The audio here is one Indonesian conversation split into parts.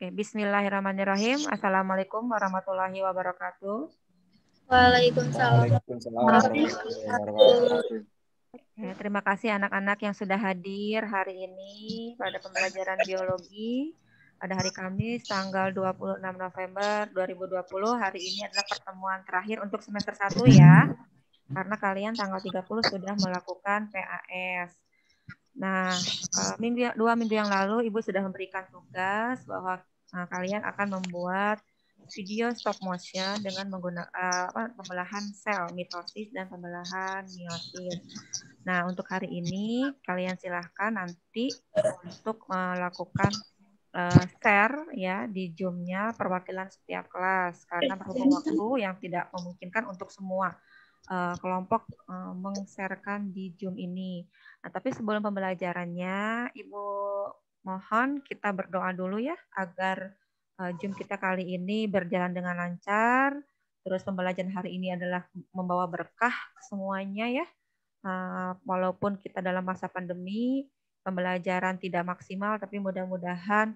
Oke, bismillahirrahmanirrahim. Assalamualaikum warahmatullahi wabarakatuh. Waalaikumsalam. Waalaikumsalam warahmatullahi wabarakatuh. Ya, terima kasih anak-anak yang sudah hadir hari ini pada pembelajaran biologi pada hari Kamis tanggal 26 November 2020. Hari ini adalah pertemuan terakhir untuk semester 1 ya. Karena kalian tanggal 30 sudah melakukan PAS. Nah, 2 minggu yang lalu Ibu sudah memberikan tugas bahwa kalian akan membuat video stop motion dengan menggunakan pembelahan sel mitosis dan pembelahan meiosis. Nah, untuk hari ini kalian silahkan nanti untuk melakukan share ya di Zoom-nya perwakilan setiap kelas karena berhubung waktu yang tidak memungkinkan untuk semua kelompok meng-sharekan di Zoom ini. Nah, tapi sebelum pembelajarannya, Ibu mohon kita berdoa dulu ya agar Zoom kita kali ini berjalan dengan lancar. Terus pembelajaran hari ini adalah membawa berkah semuanya ya. Walaupun kita dalam masa pandemi, pembelajaran tidak maksimal, tapi mudah-mudahan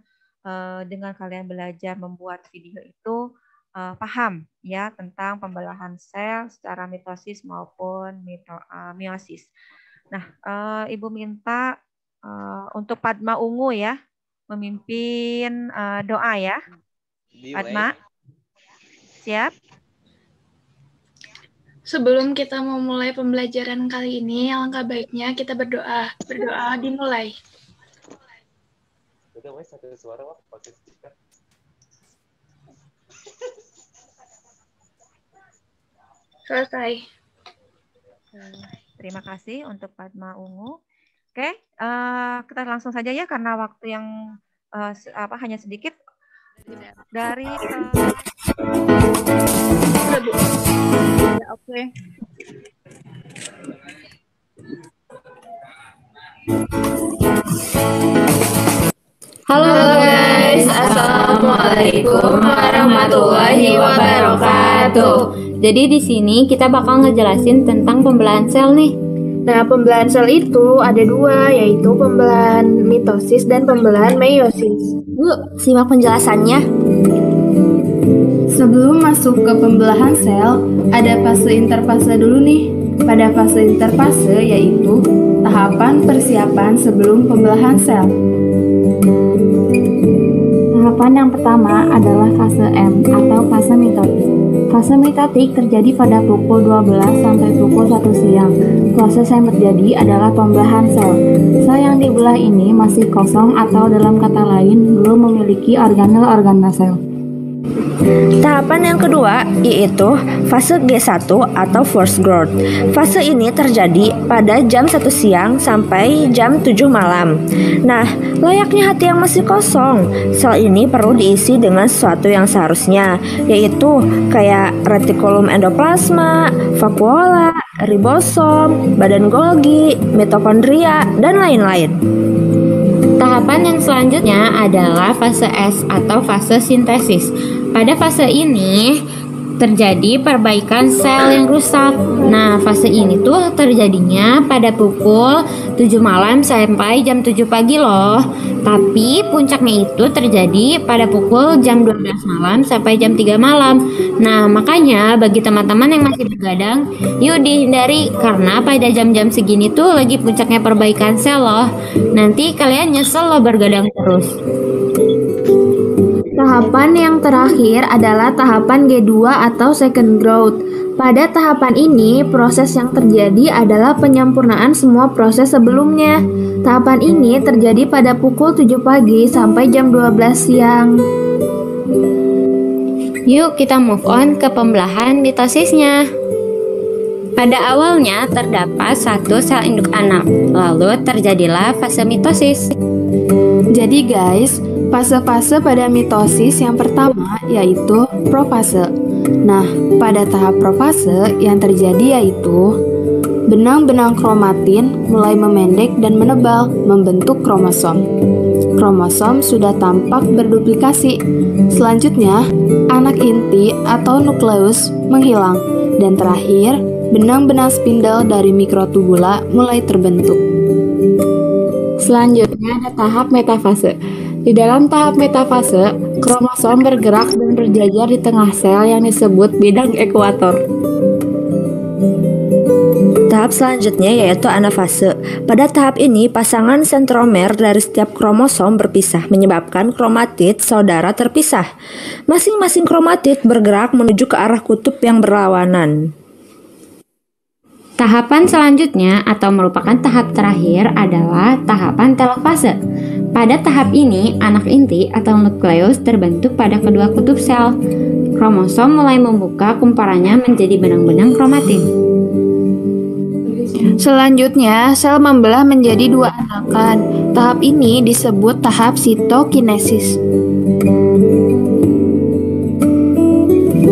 dengan kalian belajar membuat video itu paham ya tentang pembelahan sel secara mitosis maupun meiosis. Nah, Ibu minta untuk Padma Ungu ya memimpin doa ya. Padma, siap? Sebelum kita memulai pembelajaran kali ini, alangkah baiknya kita berdoa. Berdoa dimulai. Selesai. Terima kasih untuk Padma Ungu. Oke, kita langsung saja ya karena waktu yang hanya sedikit dari oke. Halo guys, assalamualaikum warahmatullahi wabarakatuh. Jadi di sini kita bakal ngejelasin tentang pembelahan sel nih. Nah, pembelahan sel itu ada dua, yaitu pembelahan mitosis dan pembelahan meiosis. Yuk, simak penjelasannya. Sebelum masuk ke pembelahan sel, ada fase interfase dulu nih. Pada fase interfase yaitu tahapan persiapan sebelum pembelahan sel. Tahapan yang pertama adalah fase M atau fase mitosis. Fase mitotik terjadi pada pukul 12 sampai pukul 1 siang. Proses yang terjadi adalah pembelahan sel. Sel yang dibelah ini masih kosong atau dalam kata lain belum memiliki organel-organel sel. Tahapan yang kedua yaitu fase G1 atau first growth. Fase ini terjadi pada jam 1 siang sampai jam 7 malam. Nah, layaknya hati yang masih kosong, sel ini perlu diisi dengan sesuatu yang seharusnya, yaitu kayak retikulum endoplasma, vakuola, ribosom, badan Golgi, mitokondria, dan lain-lain. Tahapan yang selanjutnya adalah fase S atau fase sintesis. Pada fase ini terjadi perbaikan sel yang rusak. Nah, fase ini tuh terjadinya pada pukul 7 malam sampai jam 7 pagi loh. Tapi puncaknya itu terjadi pada pukul jam 12 malam sampai jam 3 malam. Nah, makanya bagi teman-teman yang masih begadang, yuk dihindari karena pada jam-jam segini tuh lagi puncaknya perbaikan sel loh. Nanti kalian nyesel loh bergadang terus. Tahapan yang terakhir adalah tahapan G2 atau second growth. Pada tahapan ini, proses yang terjadi adalah penyempurnaan semua proses sebelumnya. Tahapan ini terjadi pada pukul 7 pagi sampai jam 12 siang. Yuk kita move on ke pembelahan mitosisnya. Pada awalnya terdapat satu sel induk anak, lalu terjadilah fase mitosis. Jadi guys, fase-fase pada mitosis yang pertama yaitu profase. Nah, pada tahap profase yang terjadi yaitu benang-benang kromatin mulai memendek dan menebal membentuk kromosom. Kromosom sudah tampak berduplikasi. Selanjutnya, anak inti atau nukleus menghilang. Dan terakhir, benang-benang spindel dari mikrotubula mulai terbentuk. Selanjutnya ada tahap metafase. Di dalam tahap metafase, Kromosom bergerak dan berjajar di tengah sel yang disebut bidang ekuator. Tahap selanjutnya yaitu anafase. Pada tahap ini, pasangan sentromer dari setiap kromosom berpisah, menyebabkan kromatid saudara terpisah. Masing-masing kromatid bergerak menuju ke arah kutub yang berlawanan. Tahapan selanjutnya atau merupakan tahap terakhir adalah tahapan telofase. Pada tahap ini, anak inti atau nukleus terbentuk pada kedua kutub sel. Kromosom mulai membuka kumparannya menjadi benang-benang kromatin. Selanjutnya, sel membelah menjadi dua anakan. Tahap ini disebut tahap sitokinesis.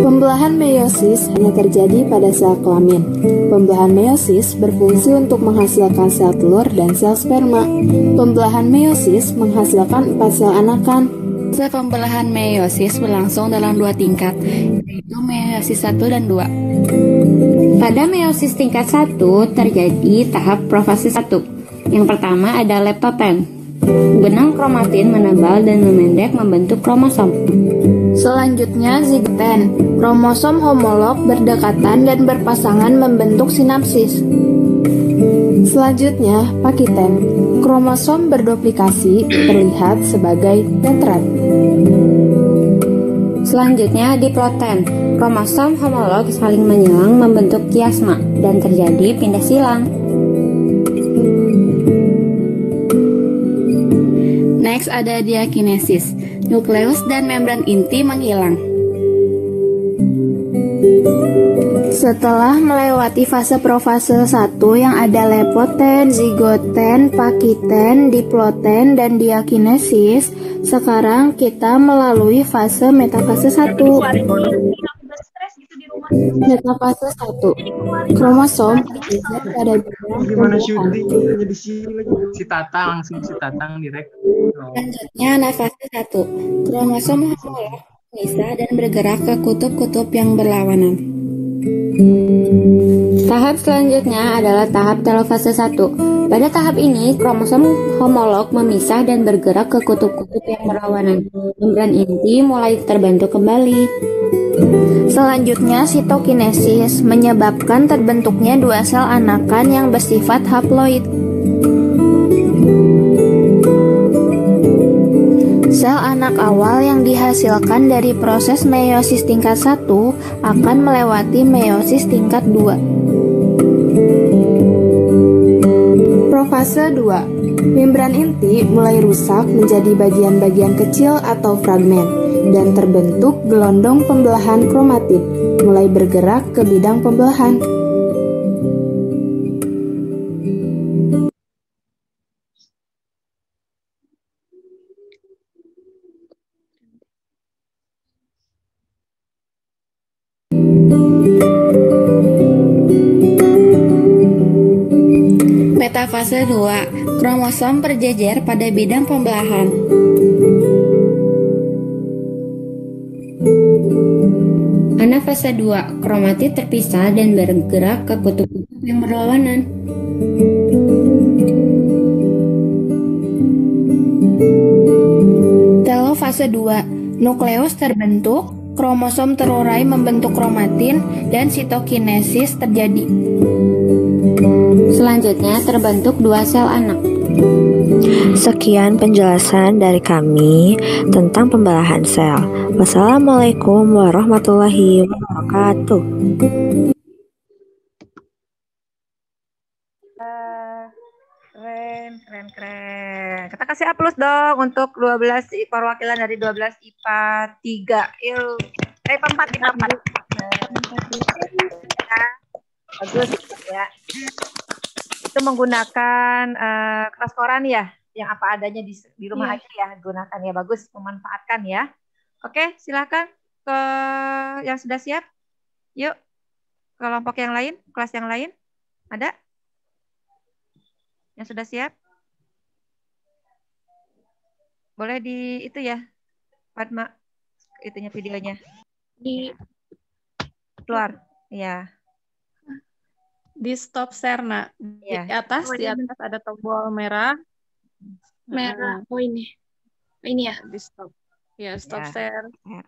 Pembelahan meiosis hanya terjadi pada sel kelamin. Pembelahan meiosis berfungsi untuk menghasilkan sel telur dan sel sperma. Pembelahan meiosis menghasilkan 4 sel anakan. Proses pembelahan meiosis berlangsung dalam 2 tingkat, yaitu meiosis 1 dan 2. Pada meiosis tingkat 1 terjadi tahap profase 1. Yang pertama ada leptoten. Benang kromatin menebal dan memendek membentuk kromosom. Selanjutnya zigoten. Kromosom homolog berdekatan dan berpasangan membentuk sinapsis. Selanjutnya, pakiten. Kromosom berduplikasi terlihat sebagai tetrat. Selanjutnya diploten. Kromosom homolog saling menyelang membentuk kiasma dan terjadi pindah silang. Next ada diakinesis. Nukleus dan membran inti menghilang. Setelah melewati fase profase 1 yang ada lepoten, zigoten, pakiten, diploten, dan diakinesis, sekarang kita melalui fase metafase 1. Metafase 1. Kromosom bergeser pada bidang Gimana pembelahan. syutingnya di sini lagi? Si Tatang direct. Selanjutnya nafase 1. Kromosom homolog memisah dan bergerak ke kutub-kutub yang berlawanan. Tahap selanjutnya adalah tahap telofase 1. Pada tahap ini, kromosom homolog memisah dan bergerak ke kutub-kutub yang berlawanan. Membran inti mulai terbentuk kembali. Selanjutnya sitokinesis menyebabkan terbentuknya dua sel anakan yang bersifat haploid. Sel anak awal yang dihasilkan dari proses meiosis tingkat 1 akan melewati meiosis tingkat 2. Profase 2. Membran inti mulai rusak menjadi bagian-bagian kecil atau fragmen dan terbentuk gelondong pembelahan kromatid, mulai bergerak ke bidang pembelahan. Metafase 2. Kromosom berjejer pada bidang pembelahan. Anafase 2. Kromatid terpisah dan bergerak ke kutub-kutub yang berlawanan. Telofase 2. Nukleus terbentuk, kromosom terurai membentuk kromatin, dan sitokinesis terjadi. Selanjutnya terbentuk dua sel anak. Sekian penjelasan dari kami tentang pembelahan sel. Wassalamualaikum warahmatullahi wabarakatuh. Keren. Kita kasih aplaus dong untuk 12 perwakilan dari 12 IPA 3. Yuk. IPA 4, IPA 4. Bagus ya. Itu menggunakan kertas koran ya, yang apa adanya di rumah aja ya, gunakan ya, bagus, memanfaatkan ya. Oke, silakan ke yang sudah siap. Yuk, kelompok yang lain, kelas yang lain, ada? Yang sudah siap? Boleh di itu ya, Padma, itunya videonya. Di Keluar, ya. Di stop share, Nak. Di atas ada tombol merah. Merah. Oh ini. Ini ya. Di stop. Ya, stop Ya. share. Ya.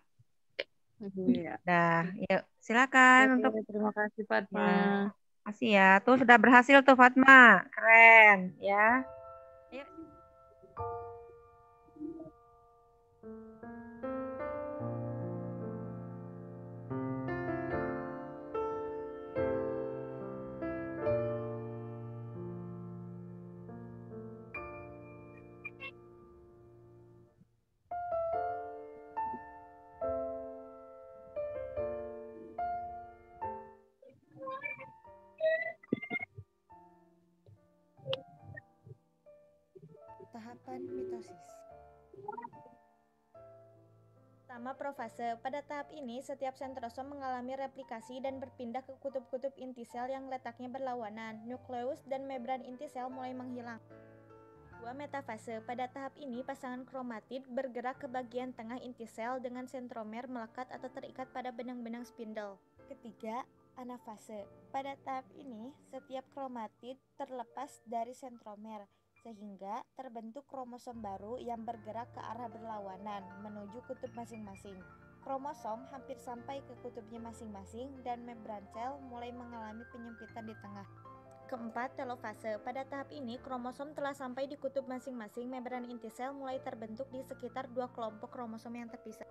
Iya. Dah, yuk silakan untuk Terima kasih Fatma. ya. Makasih ya. Tuh sudah berhasil tuh Fatma. Keren ya. Yuk. Tahapan mitosis. Pertama, profase. Pada tahap ini, setiap sentrosom mengalami replikasi dan berpindah ke kutub-kutub inti sel yang letaknya berlawanan. Nukleus dan membran inti sel mulai menghilang. Dua, metafase. Pada tahap ini, pasangan kromatid bergerak ke bagian tengah inti sel dengan sentromer melekat atau terikat pada benang-benang spindle. Ketiga, anafase. Pada tahap ini, setiap kromatid terlepas dari sentromer, sehingga terbentuk kromosom baru yang bergerak ke arah berlawanan menuju kutub masing-masing. Kromosom hampir sampai ke kutubnya masing-masing dan membran sel mulai mengalami penyempitan di tengah. Keempat, telofase. Pada tahap ini, kromosom telah sampai di kutub masing-masing, membran inti sel mulai terbentuk di sekitar dua kelompok kromosom yang terpisah.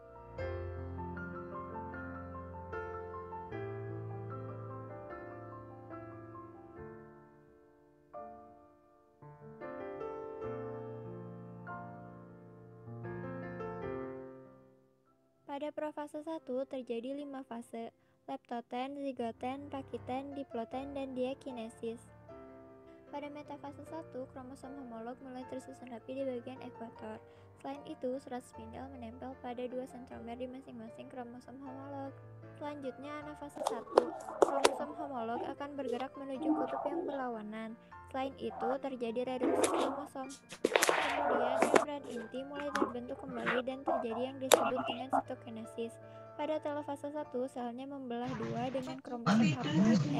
Pada profase 1 terjadi 5 fase: leptoten, zigoten, pakiten, diploten, dan diakinesis. Pada metafase 1, kromosom homolog mulai tersusun rapi di bagian ekuator. Selain itu, surat spindel menempel pada dua sentromer di masing-masing kromosom homolog. Selanjutnya, anafase 1, kromosom homolog akan bergerak menuju kutub yang berlawanan. Selain itu, terjadi reduksi kromosom. Kemudian, membran inti mulai terbentuk kembali dan terjadi yang disebut dengan sitokinesis. Pada telofase 1, selnya membelah dua dengan kromosom haploid N.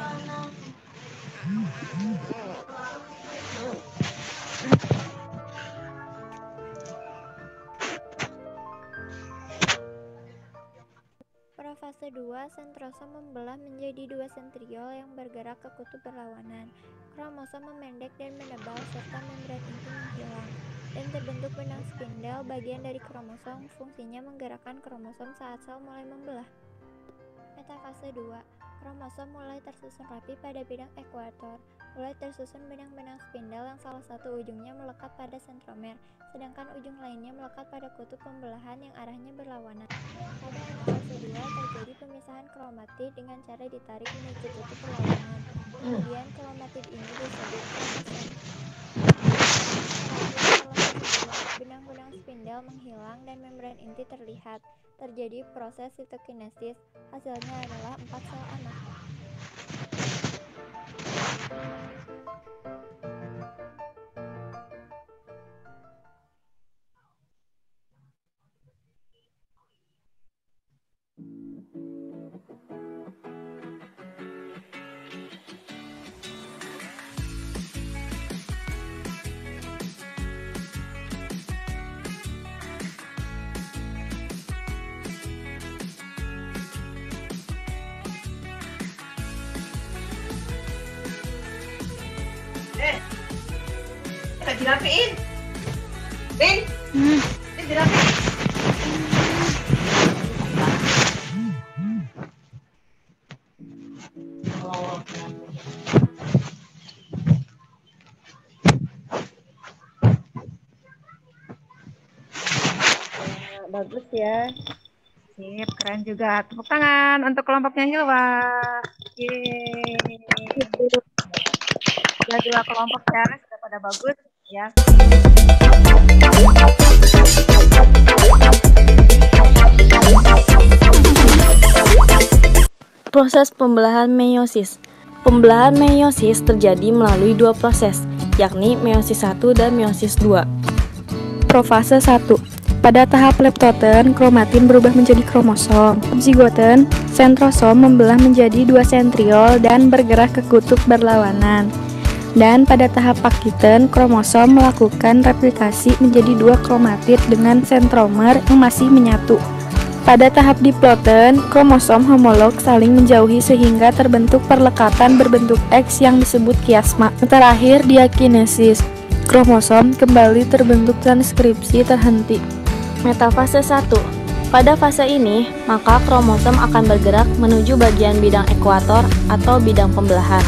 Pada fase 2, sentrosom membelah menjadi dua sentriol yang bergerak ke kutub berlawanan. Kromosom memendek dan menebal serta membran inti menghilang, dan terbentuk benang spindel. Bagian dari kromosom fungsinya menggerakkan kromosom saat sel mulai membelah. Metafase 2, kromosom mulai tersusun rapi pada bidang ekuator. Mulai tersusun benang-benang spindel yang salah satu ujungnya melekat pada sentromer, sedangkan ujung lainnya melekat pada kutub pembelahan yang arahnya berlawanan. Pada anafase 2 terjadi pemisahan kromatid dengan cara ditarik menuju kutub berlawanan. Kemudian kromatid ini disebut kromosom. Benang-benang spindel menghilang dan membran inti terlihat. Terjadi proses sitokinesis. Hasilnya adalah 4 sel anak. Nggak dirapiin. Din. Din dirapiin. Bagus ya. Sip, keren juga. Tepuk tangan untuk kelompoknya Hilwa. Yeay. Sudah 2 kelompok ya, sudah pada bagus ya. Proses pembelahan meiosis. Pembelahan meiosis terjadi melalui 2 proses, yakni meiosis 1 dan meiosis 2. Profase 1. Pada tahap leptoten, kromatin berubah menjadi kromosom. Zigoten, sentrosom membelah menjadi 2 sentriol dan bergerak ke kutub berlawanan. Dan pada tahap Pakiten, kromosom melakukan replikasi menjadi 2 kromatid dengan sentromer yang masih menyatu. Pada tahap diploiden, kromosom homolog saling menjauhi sehingga terbentuk perlekatan berbentuk X yang disebut kiasma. Terakhir, diakinesis. Kromosom kembali terbentuk transkripsi terhenti. Metafase 1. Pada fase ini, maka kromosom akan bergerak menuju bagian bidang ekuator atau bidang pembelahan.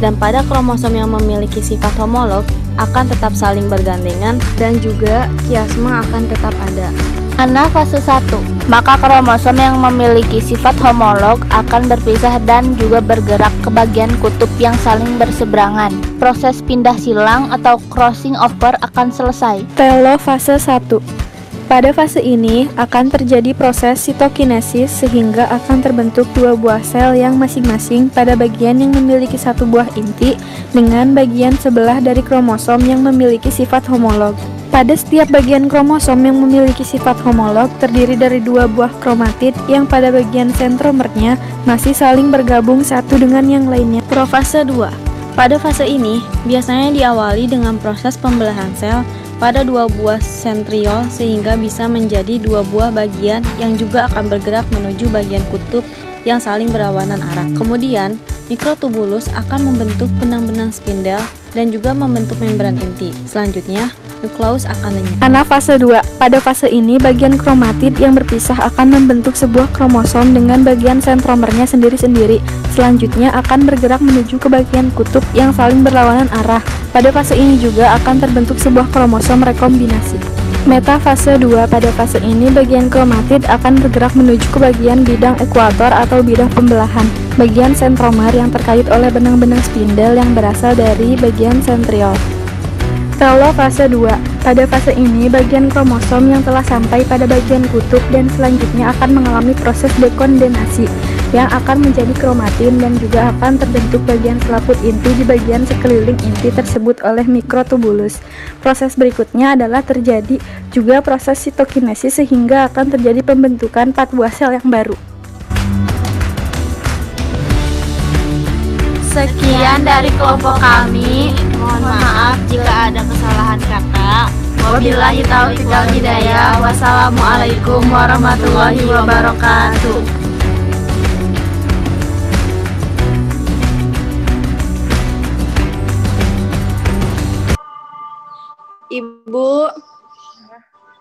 Dan pada kromosom yang memiliki sifat homolog akan tetap saling bergandengan dan juga kiasma akan tetap ada. Anafase 1. Maka kromosom yang memiliki sifat homolog akan berpisah dan juga bergerak ke bagian kutub yang saling berseberangan. Proses pindah silang atau crossing over akan selesai. Telofase 1. Pada fase ini akan terjadi proses sitokinesis sehingga akan terbentuk 2 buah sel yang masing-masing pada bagian yang memiliki 1 buah inti dengan bagian sebelah dari kromosom yang memiliki sifat homolog. Pada setiap bagian kromosom yang memiliki sifat homolog terdiri dari 2 buah kromatid yang pada bagian sentromernya masih saling bergabung satu dengan yang lainnya. Profase 2. Pada fase ini biasanya diawali dengan proses pembelahan sel pada 2 buah sentriol sehingga bisa menjadi 2 buah bagian yang juga akan bergerak menuju bagian kutub yang saling berlawanan arah. Kemudian, mikrotubulus akan membentuk benang-benang spindel dan juga membentuk membran inti. Selanjutnya, nukleus akan lenyap. Anafase 2. Pada fase ini, bagian kromatid yang berpisah akan membentuk sebuah kromosom dengan bagian sentromernya sendiri-sendiri. Selanjutnya akan bergerak menuju ke bagian kutub yang saling berlawanan arah. Pada fase ini juga akan terbentuk sebuah kromosom rekombinasi. Metafase 2. Pada fase ini, bagian kromatid akan bergerak menuju ke bagian bidang ekuator atau bidang pembelahan, bagian sentromer yang terkait oleh benang-benang spindel yang berasal dari bagian sentriol. Telofase 2. Pada fase ini, bagian kromosom yang telah sampai pada bagian kutub dan selanjutnya akan mengalami proses dekondenasi yang akan menjadi kromatin dan juga akan terbentuk bagian selaput inti di bagian sekeliling inti tersebut oleh mikrotubulus. Proses berikutnya adalah terjadi juga proses sitokinesis sehingga akan terjadi pembentukan 4 buah sel yang baru. Sekian dari kelompok kami. Mohon maaf jika ada kesalahan kata. Wabillahi taufiq wal hidayah. Wassalamualaikum warahmatullahi wabarakatuh. Ibu.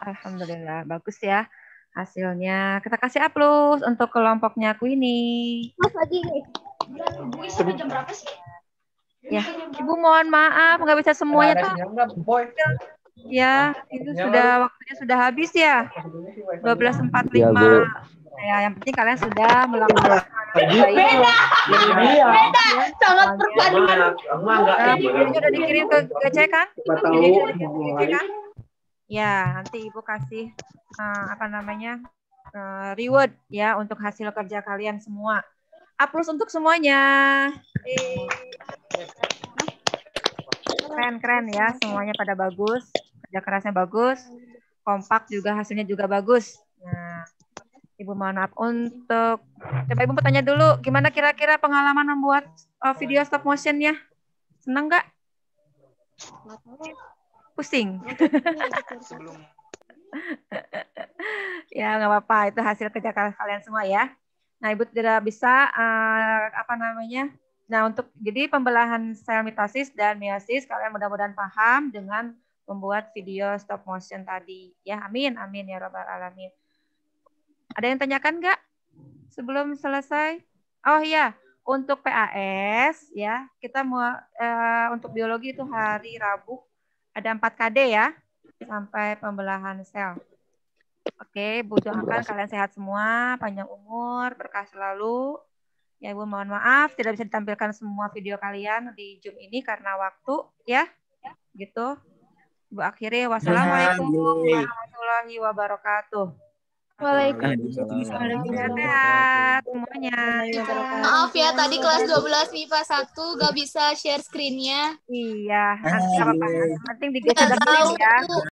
Alhamdulillah, bagus ya hasilnya. Kita kasih aplaus untuk kelompoknya Queenie. Mas lagi nih. Jam berapa sih? Ya, Ibu mohon maaf nggak bisa semuanya tuh. Ya, itu sudah waktunya sudah habis ya. 12.45. Ya, yang penting kalian sudah melakukan Beda. Sangat perpaduan. Videonya udah dikirim ke cek kan? Ya, nanti Ibu kasih reward ya untuk hasil kerja kalian semua. Aplaus untuk semuanya. Keren-keren ya, semuanya pada bagus. Kerja kerasnya bagus. Kompak juga, hasilnya juga bagus. Nah, Ibu mohon maaf untuk... Coba Ibu bertanya dulu, gimana kira-kira pengalaman membuat video stop motion-nya? Senang nggak? Pusing? Ya, nggak apa-apa. Itu hasil kerja keras kalian semua ya. Nah, Ibu tidak bisa Nah, untuk jadi pembelahan sel mitosis dan meiosis kalian mudah-mudahan paham dengan membuat video stop motion tadi. Ya, amin, amin ya rabbal alamin. Ada yang tanyakan nggak sebelum selesai? Oh iya, untuk PAS ya, kita mau untuk biologi itu hari Rabu ada 4 KD ya sampai pembelahan sel. Oke, Ibu doakan kalian sehat semua, panjang umur, berkah selalu. Ya, Ibu mohon maaf tidak bisa ditampilkan semua video kalian di Zoom ini karena waktu ya. Gitu. Ibu akhiri wassalamualaikum warahmatullahi wabarakatuh. Waalaikumsalam. Sehat semuanya. Maaf ya tadi kelas 12 MIPA 1 gak bisa share screen-nya. Iya, nanti apa-apa. Penting digeser ya.